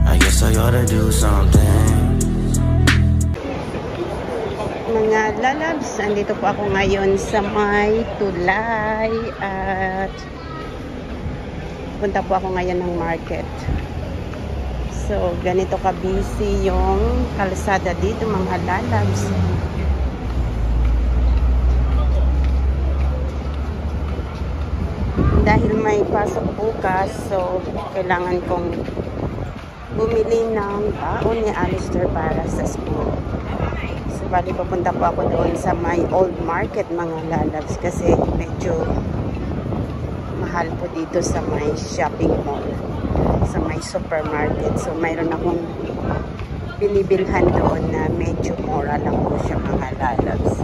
I guess I ought to do something. Mga lalabs, andito po ako ngayon sa may tulay at punta po ako ngayon ng market. So, ganito ka-busy yung kalsada dito mga lalabs. Dahil may pasok bukas, so kailangan kong bumili ng baon ni Alistair para sa school. So, bali papunta po ako doon sa my old market mga lalabs kasi medyo mahal po dito sa my shopping mall, sa my supermarket. So, mayroon akong binibilhan doon na medyo mura lang po siya mga lalabs.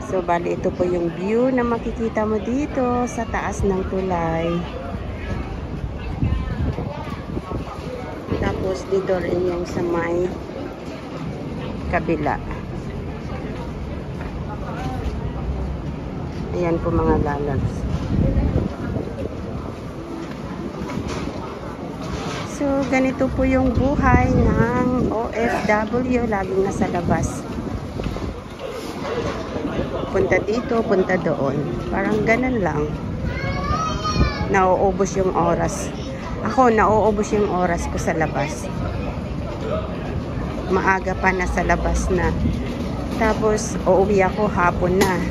So, bali ito po yung view na makikita mo dito sa taas ng tulay. Tapos dito rin yung sa may kabila. Ayan po mga lalabs. So, ganito po yung buhay ng OFW laging nasa labas. Punta dito, punta doon. Parang ganun lang. Nauubos yung oras. Ako, nauubos yung oras ko sa labas. Maaga pa na sa labas na. Tapos, uuwi ako hapon na.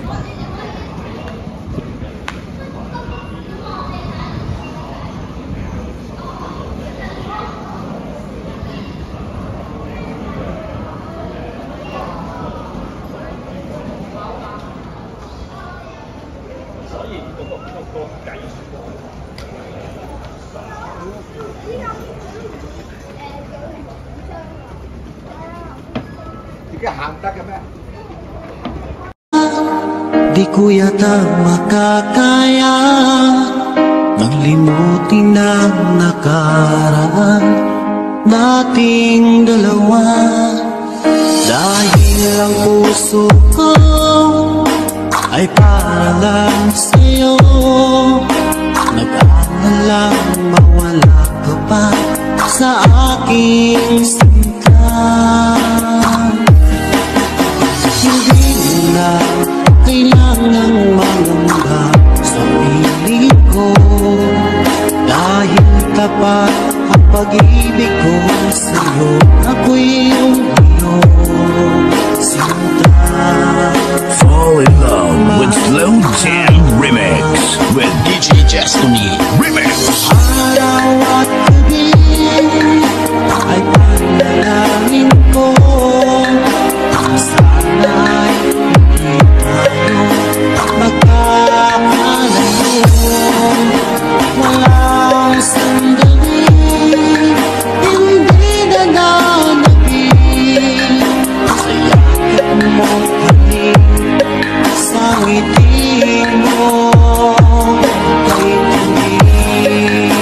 Di ko yata makakaya maglimutin ang nakaraan nating dalawa. Dahil ang puso ko ay para lang sa'yo. Nag-aalalang mawala ka pa sa aking sinta. Hindi na kailangang mangamba sa piling ko, dahil tapat ang pag-ibig ko sa'yo. Ako'y iyong sinta. Fall in love with Slow Jam Remix with DJ Destiny Remix. Araw at gabi ay panalangin ko, sana'y hindi tayo magkakalayo. Walang sandali hindi nananapin sa yakap mo kanin, sa ngiti mo kay tingin.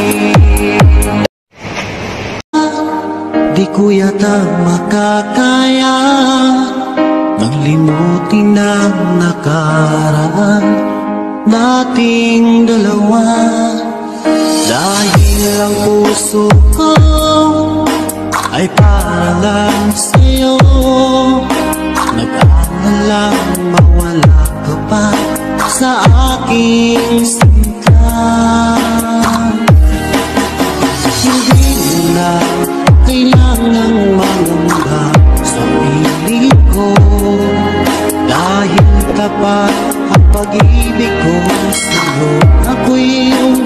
Di ko yata makakaya maglimutin ang nakaraan nating dalawa. Dahil ang puso ko ay para lang sa'yo. Nag-aalalang mawala ka pa sa aking sinta. Hindi na kailangang mangamba sa piling ko, dahil tapat ang pag-ibig ko sa'yo. Ako'y iyong